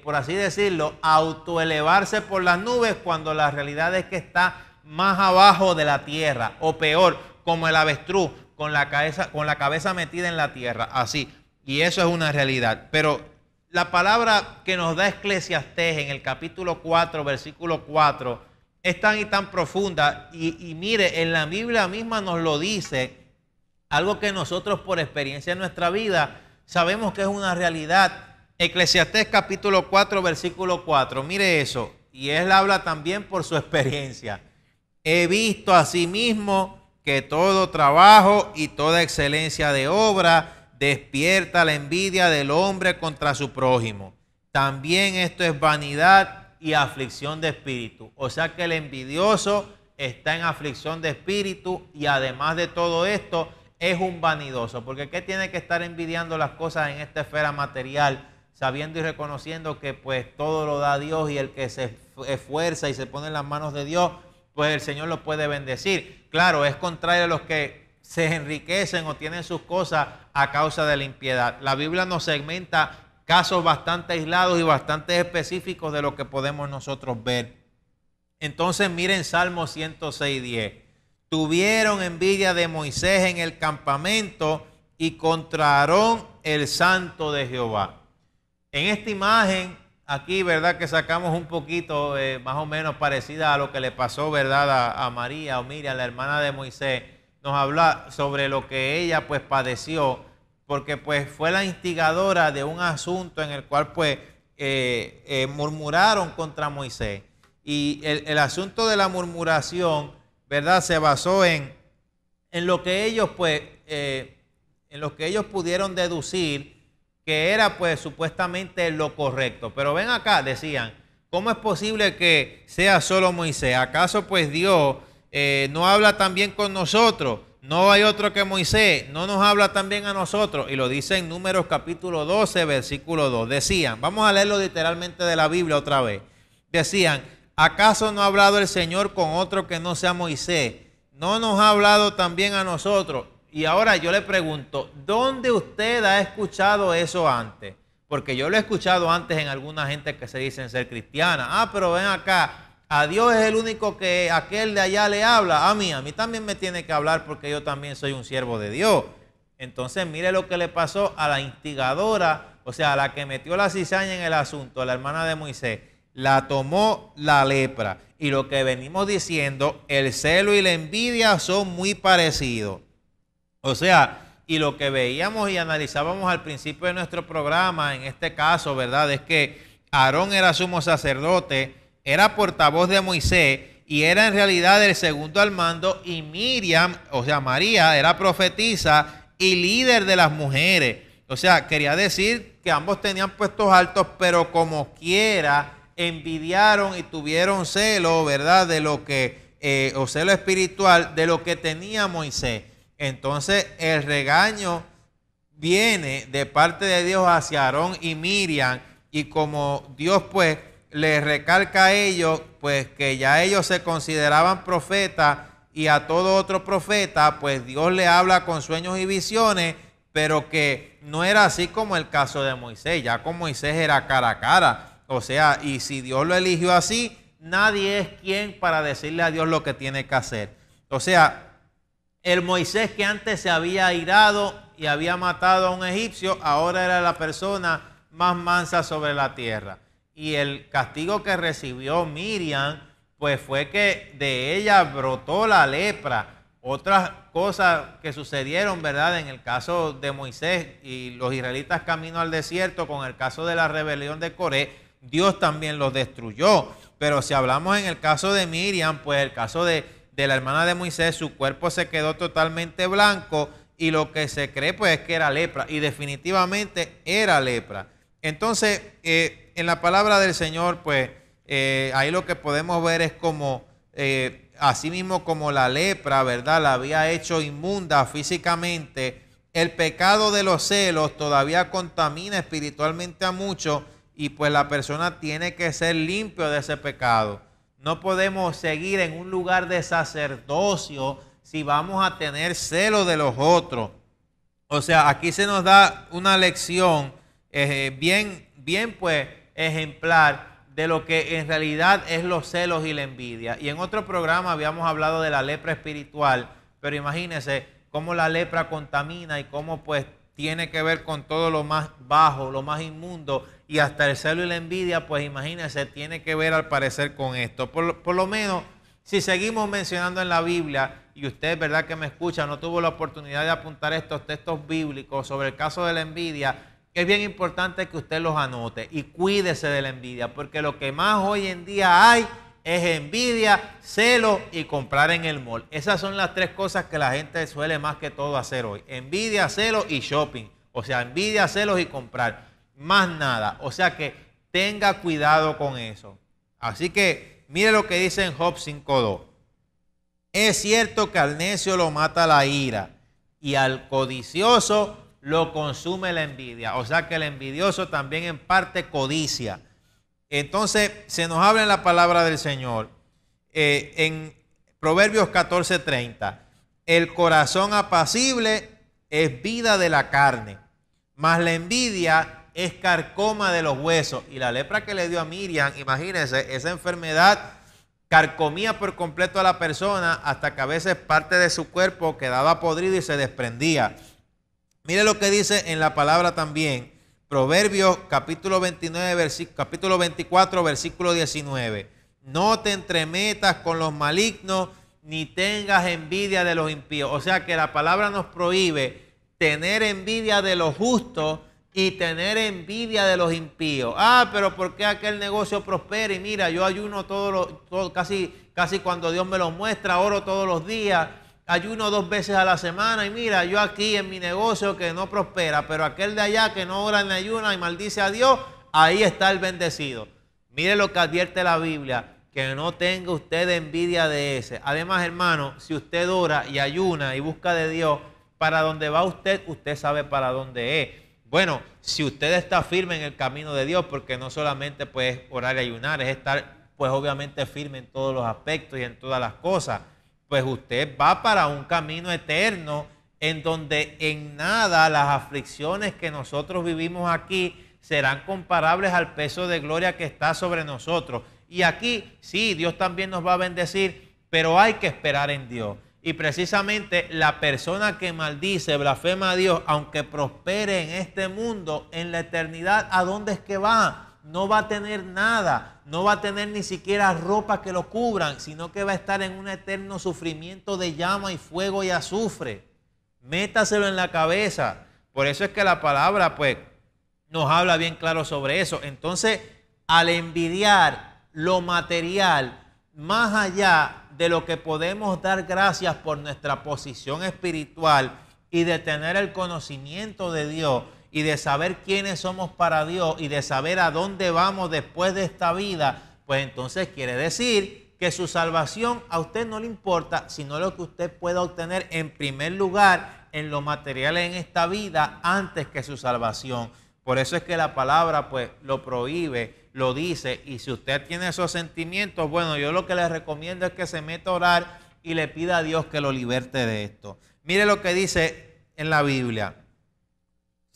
por así decirlo, autoelevarse por las nubes cuando la realidad es que está más abajo de la tierra, o peor, como el avestruz, con la cabeza metida en la tierra, así. Y eso es una realidad. Pero la palabra que nos da Eclesiastés en el capítulo 4, versículo 4, es tan y tan profunda. Y mire, en la Biblia misma nos lo dice, algo que nosotros por experiencia en nuestra vida sabemos que es una realidad. Eclesiastés capítulo 4, versículo 4, mire eso. Y él habla también por su experiencia. He visto asimismo que todo trabajo y toda excelencia de obra despierta la envidia del hombre contra su prójimo. También esto es vanidad y aflicción de espíritu. O sea que el envidioso está en aflicción de espíritu y además de todo esto es un vanidoso. Porque ¿qué tiene que estar envidiando las cosas en esta esfera material? Sabiendo y reconociendo que pues todo lo da Dios y el que se esfuerza y se pone en las manos de Dios, pues el Señor lo puede bendecir. Claro, es contrario a los que se enriquecen o tienen sus cosas a causa de la impiedad. La Biblia nos segmenta casos bastante aislados y bastante específicos de lo que podemos nosotros ver. Entonces miren Salmo 106:10. Tuvieron envidia de Moisés en el campamento y contra Aarón el santo de Jehová. En esta imagen, aquí, ¿verdad? Que sacamos un poquito más o menos parecida a lo que le pasó, ¿verdad? A María o Miriam, la hermana de Moisés. Nos habla sobre lo que ella pues padeció, porque pues fue la instigadora de un asunto en el cual pues murmuraron contra Moisés. Y el asunto de la murmuración, ¿verdad? Se basó en lo que ellos pues, en lo que ellos pudieron deducir que era pues supuestamente lo correcto. Pero ven acá, decían, ¿cómo es posible que sea solo Moisés? ¿Acaso pues Dios no habla también con nosotros? No hay otro que Moisés, no nos habla también a nosotros. Y lo dice en Números capítulo 12, versículo 2. Decían, vamos a leerlo literalmente de la Biblia otra vez. Decían, ¿acaso no ha hablado el Señor con otro que no sea Moisés? ¿No nos ha hablado también a nosotros? Y ahora yo le pregunto, ¿dónde usted ha escuchado eso antes? Porque yo lo he escuchado antes en alguna gente que se dicen ser cristiana. Ah, pero ven acá, a Dios es el único que aquel de allá le habla. A mí también me tiene que hablar porque yo también soy un siervo de Dios. Entonces mire lo que le pasó a la instigadora, o sea, a la que metió la cizaña en el asunto, la hermana de Moisés. La tomó la lepra. Y lo que venimos diciendo, el celo y la envidia son muy parecidos. O sea, y lo que veíamos y analizábamos al principio de nuestro programa, en este caso, ¿verdad? Es que Aarón era sumo sacerdote, era portavoz de Moisés y era en realidad el segundo al mando, y Miriam, o sea, María, era profetisa y líder de las mujeres. O sea, quería decir que ambos tenían puestos altos, pero como quiera, envidiaron y tuvieron celo, ¿verdad? De lo que, o celo espiritual, de lo que tenía Moisés. Entonces el regaño viene de parte de Dios hacia Aarón y Miriam, y como Dios pues les recalca a ellos pues que ya ellos se consideraban profetas, y a todo otro profeta pues Dios le habla con sueños y visiones, pero que no era así como el caso de Moisés. Ya con Moisés era cara a cara, o sea, y si Dios lo eligió así, nadie es quien para decirle a Dios lo que tiene que hacer. O sea, el Moisés que antes se había airado y había matado a un egipcio, ahora era la persona más mansa sobre la tierra. Y el castigo que recibió Miriam, pues fue que de ella brotó la lepra. Otras cosas que sucedieron, ¿verdad? En el caso de Moisés y los israelitas camino al desierto, con el caso de la rebelión de Coré, Dios también los destruyó. Pero si hablamos en el caso de Miriam, pues el caso de la hermana de Moisés, su cuerpo se quedó totalmente blanco, y lo que se cree pues es que era lepra, y definitivamente era lepra. Entonces, en la palabra del Señor, pues ahí lo que podemos ver es como, así mismo como la lepra, ¿verdad?, la había hecho inmunda físicamente. El pecado de los celos todavía contamina espiritualmente a muchos, y pues la persona tiene que ser limpio de ese pecado. No podemos seguir en un lugar de sacerdocio si vamos a tener celo de los otros. O sea, aquí se nos da una lección bien bien pues ejemplar de lo que en realidad es los celos y la envidia. Y en otro programa habíamos hablado de la lepra espiritual, pero imagínense cómo la lepra contamina y cómo pues tiene que ver con todo lo más bajo, lo más inmundo, y hasta el celo y la envidia, pues imagínense, tiene que ver al parecer con esto. Por lo menos, si seguimos mencionando en la Biblia, y usted, verdad que me escucha, no tuvo la oportunidad de apuntar estos textos bíblicos sobre el caso de la envidia, es bien importante que usted los anote y cuídese de la envidia, porque lo que más hoy en día hay es envidia, celo y comprar en el mall. Esas son las tres cosas que la gente suele más que todo hacer hoy. Envidia, celo y shopping. O sea, envidia, celos y comprar. Más nada. O sea que tenga cuidado con eso. Así que mire lo que dice en Job 5:2. Es cierto que al necio lo mata la ira y al codicioso lo consume la envidia. O sea que el envidioso también en parte codicia. Entonces se nos habla en la palabra del Señor en Proverbios 14:30. El corazón apacible es vida de la carne, mas la envidia es carcoma de los huesos. Y la lepra que le dio a Miriam, imagínense, esa enfermedad carcomía por completo a la persona hasta que a veces parte de su cuerpo quedaba podrido y se desprendía. Mire lo que dice en la palabra también. Proverbios capítulo 24, versículo 19. No te entremetas con los malignos, ni tengas envidia de los impíos. O sea que la palabra nos prohíbe tener envidia de los justos y tener envidia de los impíos. Ah, pero ¿por qué aquel negocio prospera? Y mira, yo ayuno casi cuando Dios me lo muestra, oro todos los días. Ayuno 2 veces a la semana y mira, yo aquí en mi negocio que no prospera, pero aquel de allá que no ora ni ayuna y maldice a Dios, ahí está el bendecido. Mire lo que advierte la Biblia, que no tenga usted envidia de ese. Además, hermano, si usted ora y ayuna y busca de Dios, para donde va usted, usted sabe para dónde es. Bueno, si usted está firme en el camino de Dios, porque no solamente pues orar y ayunar, es estar pues obviamente firme en todos los aspectos y en todas las cosas, pues usted va para un camino eterno en donde en nada las aflicciones que nosotros vivimos aquí serán comparables al peso de gloria que está sobre nosotros. Y aquí sí, Dios también nos va a bendecir, pero hay que esperar en Dios. Y precisamente la persona que maldice, blasfema a Dios, aunque prospere en este mundo, en la eternidad, ¿a dónde es que va? No va a tener nada, no va a tener ni siquiera ropa que lo cubran, sino que va a estar en un eterno sufrimiento de llama y fuego y azufre. Métaselo en la cabeza. Por eso es que la palabra pues nos habla bien claro sobre eso. Entonces, al envidiar lo material, más allá de lo que podemos dar gracias por nuestra posición espiritual y de tener el conocimiento de Dios, y de saber quiénes somos para Dios y de saber a dónde vamos después de esta vida, pues entonces quiere decir que su salvación a usted no le importa, sino lo que usted pueda obtener en primer lugar en lo material en esta vida antes que su salvación. Por eso es que la palabra pues lo prohíbe, lo dice, y si usted tiene esos sentimientos, bueno, yo lo que le recomiendo es que se meta a orar y le pida a Dios que lo liberte de esto. Mire lo que dice en la Biblia.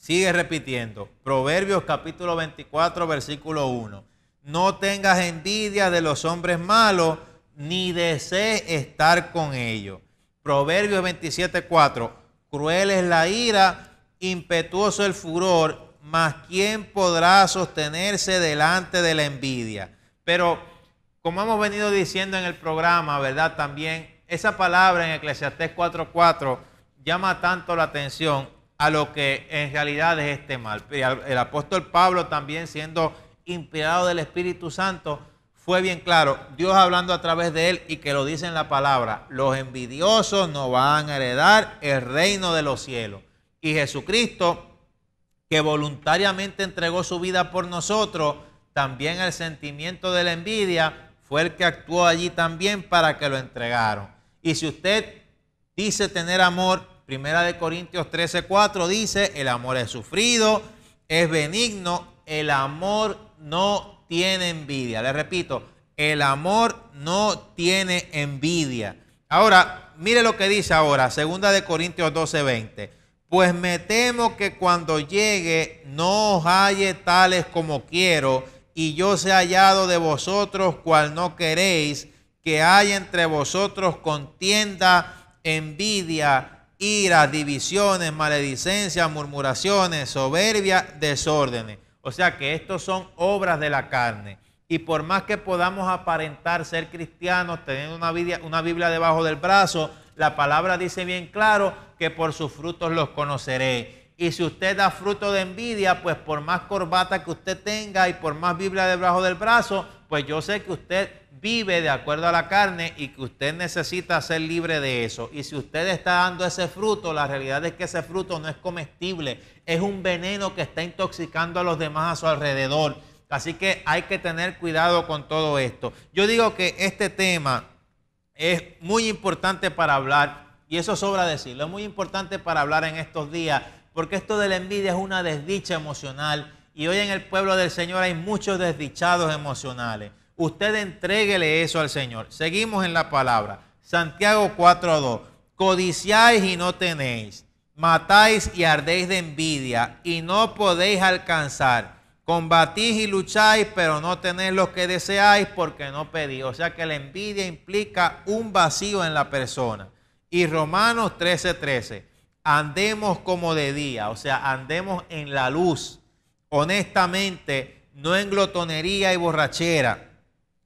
Sigue repitiendo, Proverbios capítulo 24, versículo 1. No tengas envidia de los hombres malos, ni desees estar con ellos. Proverbios 27, 4. Cruel es la ira, impetuoso el furor, mas ¿quién podrá sostenerse delante de la envidia? Pero como hemos venido diciendo en el programa, ¿verdad? También esa palabra en Eclesiastés 4:4 llama tanto la atención a lo que en realidad es este mal. El apóstol Pablo también, siendo inspirado del Espíritu Santo, fue bien claro, Dios hablando a través de él y que lo dice en la palabra, los envidiosos no van a heredar el reino de los cielos. Y Jesucristo, que voluntariamente entregó su vida por nosotros, también el sentimiento de la envidia fue el que actuó allí también para que lo entregaron. Y si usted dice tener amor, Primera de Corintios 13:4 dice, el amor es sufrido, es benigno, el amor no tiene envidia. Le repito, el amor no tiene envidia. Ahora, mire lo que dice ahora, Segunda de Corintios 12:20. Pues me temo que cuando llegue no os halle tales como quiero, y yo sea hallado de vosotros cual no queréis, que haya entre vosotros contienda, envidia, ira, divisiones, maledicencias, murmuraciones, soberbia, desórdenes. O sea que estos son obras de la carne. Y por más que podamos aparentar ser cristianos, teniendo una Biblia debajo del brazo, la palabra dice bien claro que por sus frutos los conoceré. Y si usted da fruto de envidia, pues por más corbata que usted tenga y por más Biblia debajo del brazo, pues yo sé que usted vive de acuerdo a la carne y que usted necesita ser libre de eso. Y si usted está dando ese fruto, la realidad es que ese fruto no es comestible, es un veneno que está intoxicando a los demás a su alrededor. Así que hay que tener cuidado con todo esto. Yo digo que este tema es muy importante para hablar, y eso sobra decirlo, es muy importante para hablar en estos días, porque esto de la envidia es una desdicha emocional, y hoy en el pueblo del Señor hay muchos desdichados emocionales. Usted entréguele eso al Señor. Seguimos en la palabra. Santiago 4:2. Codiciáis y no tenéis, matáis y ardéis de envidia, y no podéis alcanzar. Combatís y lucháis, pero no tenéis lo que deseáis porque no pedís. O sea que la envidia implica un vacío en la persona. Y Romanos 13:13. Andemos como de día, o sea, andemos en la luz, honestamente, no en glotonería y borrachera,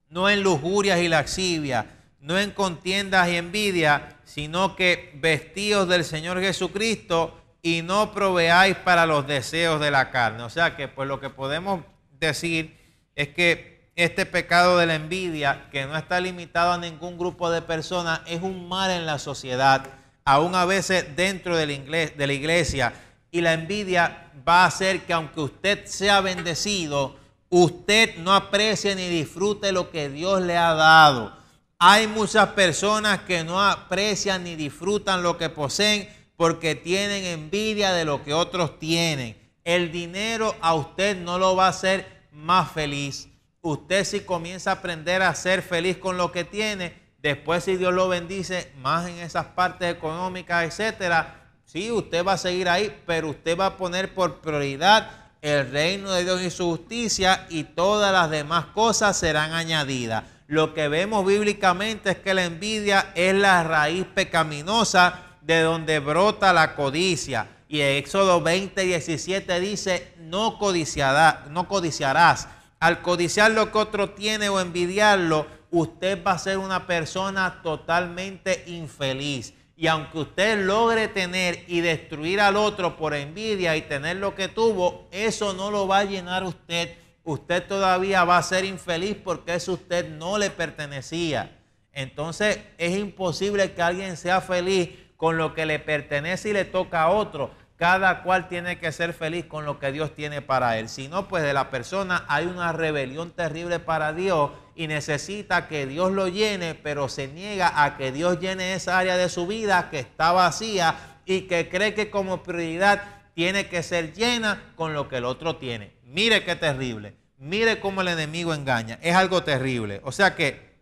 no en lujurias y lascivia, no en contiendas y envidia, sino que vestíos del Señor Jesucristo y no proveáis para los deseos de la carne. O sea que pues lo que podemos decir es que este pecado de la envidia, que no está limitado a ningún grupo de personas, es un mal en la sociedad, aún a veces dentro de la iglesia. Y la envidia va a hacer que aunque usted sea bendecido, usted no aprecie ni disfrute lo que Dios le ha dado. Hay muchas personas que no aprecian ni disfrutan lo que poseen porque tienen envidia de lo que otros tienen. El dinero a usted no lo va a hacer más feliz. Usted si comienza a aprender a ser feliz con lo que tiene, después si Dios lo bendice más en esas partes económicas, etcétera, sí, usted va a seguir ahí, pero usted va a poner por prioridad el reino de Dios y su justicia, y todas las demás cosas serán añadidas. Lo que vemos bíblicamente es que la envidia es la raíz pecaminosa de donde brota la codicia. Y en Éxodo 20:17 dice, no codiciarás. Al codiciar lo que otro tiene o envidiarlo, usted va a ser una persona totalmente infeliz. Y aunque usted logre tener y destruir al otro por envidia y tener lo que tuvo, eso no lo va a llenar usted. Usted todavía va a ser infeliz porque eso a usted no le pertenecía. Entonces es imposible que alguien sea feliz con lo que le pertenece y le toca a otro. Cada cual tiene que ser feliz con lo que Dios tiene para él. Si no, pues de la persona hay una rebelión terrible para Dios y necesita que Dios lo llene, pero se niega a que Dios llene esa área de su vida que está vacía y que cree que como prioridad tiene que ser llena con lo que el otro tiene. Mire qué terrible. Mire cómo el enemigo engaña. Es algo terrible. O sea que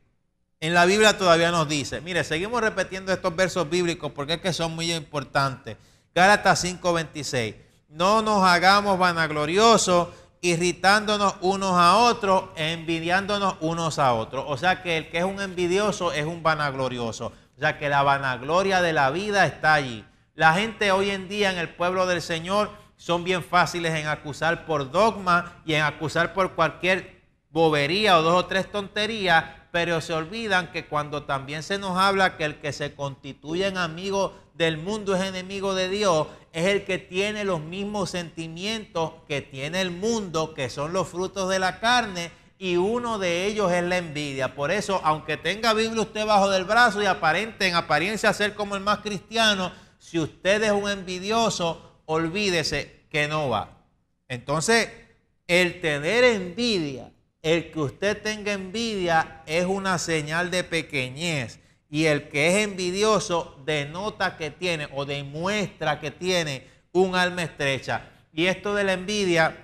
en la Biblia todavía nos dice, mire, seguimos repitiendo estos versos bíblicos porque es que son muy importantes. Gálatas 5:26. No nos hagamos vanagloriosos, irritándonos unos a otros, envidiándonos unos a otros. O sea que el que es un envidioso es un vanaglorioso. O sea que la vanagloria de la vida está allí. La gente hoy en día en el pueblo del Señor son bien fáciles en acusar por dogma y en acusar por cualquier bobería o 2 o 3 tonterías, pero se olvidan que cuando también se nos habla que el que se constituye en amigo del mundo es enemigo de Dios, es el que tiene los mismos sentimientos que tiene el mundo, que son los frutos de la carne, y uno de ellos es la envidia. Por eso, aunque tenga Biblia usted bajo del brazo y aparente en apariencia ser como el más cristiano, si usted es un envidioso, olvídese que no va. Entonces, el tener envidia, el que usted tenga envidia es una señal de pequeñez, y el que es envidioso denota que tiene o demuestra que tiene un alma estrecha. Y esto de la envidia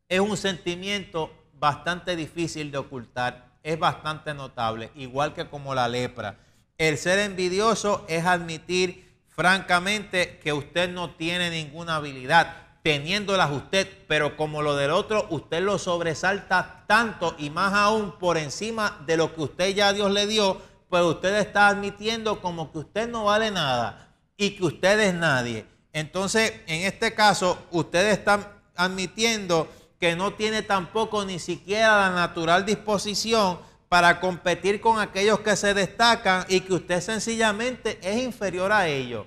es un sentimiento bastante difícil de ocultar, es bastante notable, igual que como la lepra. El ser envidioso es admitir francamente que usted no tiene ninguna habilidad, teniéndolas usted, pero como lo del otro, usted lo sobresalta tanto y más aún por encima de lo que usted ya Dios le dio, pues usted está admitiendo como que usted no vale nada y que usted es nadie. Entonces, en este caso, usted está admitiendo que no tiene tampoco ni siquiera la natural disposición para competir con aquellos que se destacan y que usted sencillamente es inferior a ellos.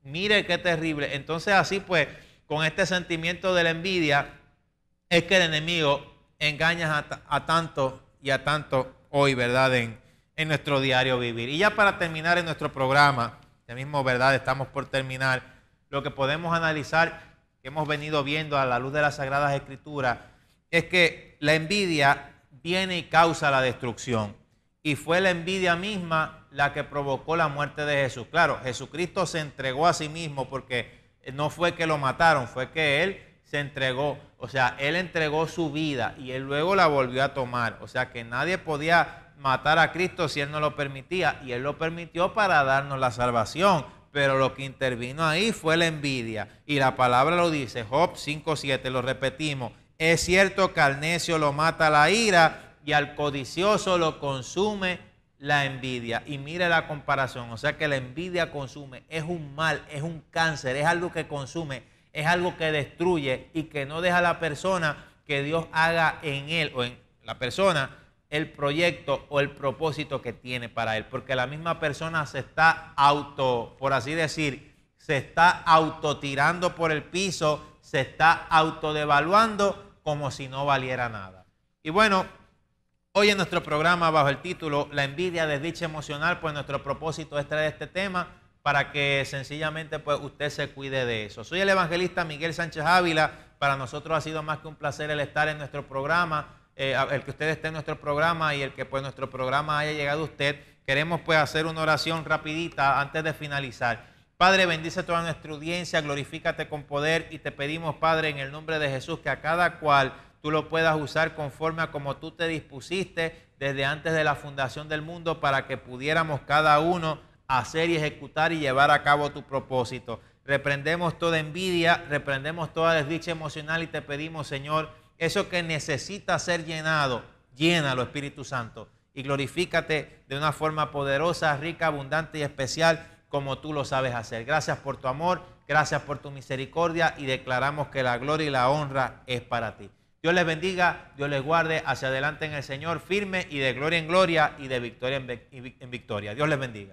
Mire qué terrible. Entonces, así pues, con este sentimiento de la envidia, es que el enemigo engaña a tanto y a tanto hoy, ¿verdad? En nuestro diario vivir. Y ya para terminar en nuestro programa, ya mismo, ¿verdad? Estamos por terminar. Lo que podemos analizar, que hemos venido viendo a la luz de las Sagradas Escrituras, es que la envidia viene y causa la destrucción. Y fue la envidia misma la que provocó la muerte de Jesús. Claro, Jesucristo se entregó a sí mismo porque no fue que lo mataron, fue que Él se entregó. O sea, Él entregó su vida y Él luego la volvió a tomar. O sea, que nadie podía matar a Cristo si Él no lo permitía. Y Él lo permitió para darnos la salvación. Pero lo que intervino ahí fue la envidia. Y la palabra lo dice, Job 5:7, lo repetimos. Es cierto que al necio lo mata la ira y al codicioso lo consume la envidia. Y mire la comparación, o sea que la envidia consume, es un mal, es un cáncer, es algo que consume, es algo que destruye y que no deja a la persona que Dios haga en él o en la persona el proyecto o el propósito que tiene para él. Porque la misma persona se está por así decir, se está autotirando por el piso, se está autodevaluando como si no valiera nada. Y bueno, hoy en nuestro programa bajo el título La envidia, desdicha emocional, pues nuestro propósito es traer este tema para que sencillamente pues usted se cuide de eso. Soy el evangelista Miguel Sánchez Ávila. Para nosotros ha sido más que un placer el estar en nuestro programa, el que usted esté en nuestro programa y el que pues nuestro programa haya llegado a usted. Queremos pues hacer una oración rapidita antes de finalizar. Padre, bendice toda nuestra audiencia, glorifícate con poder y te pedimos, Padre, en el nombre de Jesús, que a cada cual tú lo puedas usar conforme a como tú te dispusiste desde antes de la fundación del mundo para que pudiéramos cada uno hacer y ejecutar y llevar a cabo tu propósito. Reprendemos toda envidia, reprendemos toda desdicha emocional y te pedimos, Señor, eso que necesita ser llenado, llénalo, Espíritu Santo, y glorifícate de una forma poderosa, rica, abundante y especial como tú lo sabes hacer. Gracias por tu amor, gracias por tu misericordia y declaramos que la gloria y la honra es para ti. Dios les bendiga, Dios les guarde, hacia adelante en el Señor, firme y de gloria en gloria y de victoria en victoria. Dios les bendiga.